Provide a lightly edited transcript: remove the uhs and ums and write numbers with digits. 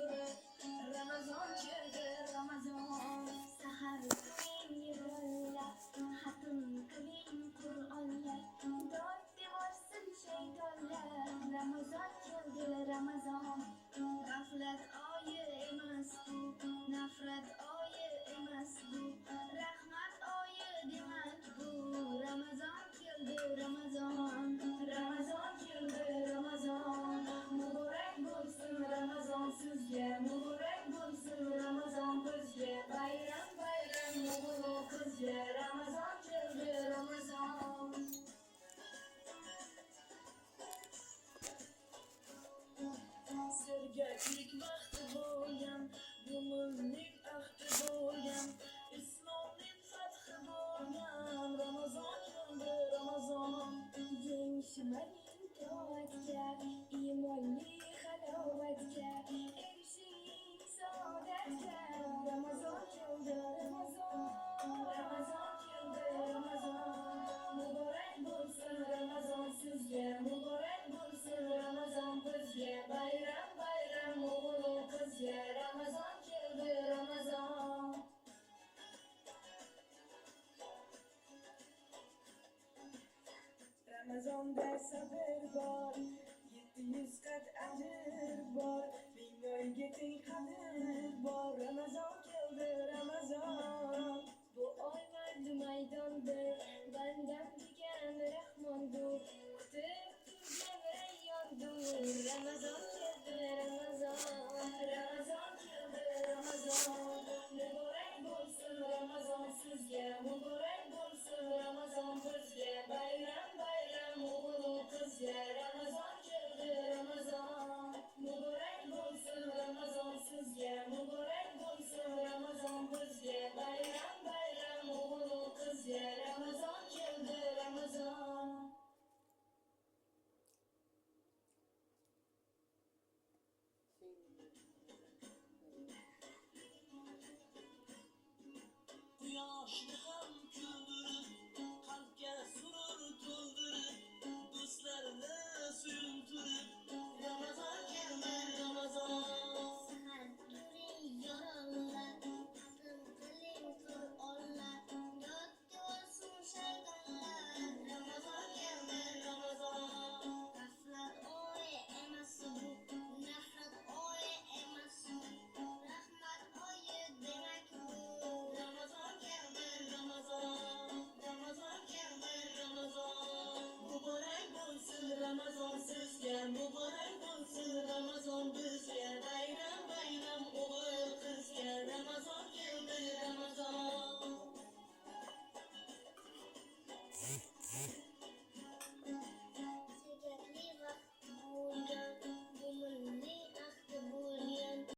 Ramazon keldi, Ramazon. Sahar qiling yig'inlar, xatm qiling Qur'onlar. Dod devorsin shaytonlar. Ramazon keldi, Ramazon. G'aflat oyi emas bu, nafrat oyi emas bu, rahmat oyi demak bu. Ramazon keldi, Ramazon. Ramazon keldi, Ramazon. Muborak bo'lsin Ramazon sizga, muborak bo'lsin Ramazon bizga. Bayram bayram muborak bizga. Ramazon keldi, Ramazon. Sergaklik vaqti bo'lgan, mo'minlik ahdi bo'lgan, islomning fathi bo'lgan. Ramazon keldi, Ramazon. Keng shimaling toatga, iymonli halovatga, erishing saodatga. Ramazon keldi, Ramazon. Ramazon keldi, Ramazon. Muborak bo'lsin Ramazon sizga, muborak bo'lsin Ramazon bizga. Bayram bayram muborak bizga. Ramazon keldi, Ramazon. Ramazonda sabr bor, 700 qat ajr bor, 1000 oyga teng qadr bor. Ramazon keldi, Ramazon. Bu oy mardi maydondir, bandam degan rahmondir, kutib turgan rayyondir. Ramazon keldi, Ramazon. Ramazon keldi, Ramazon. Muborak bo'lsin Ramazon sizga, muborak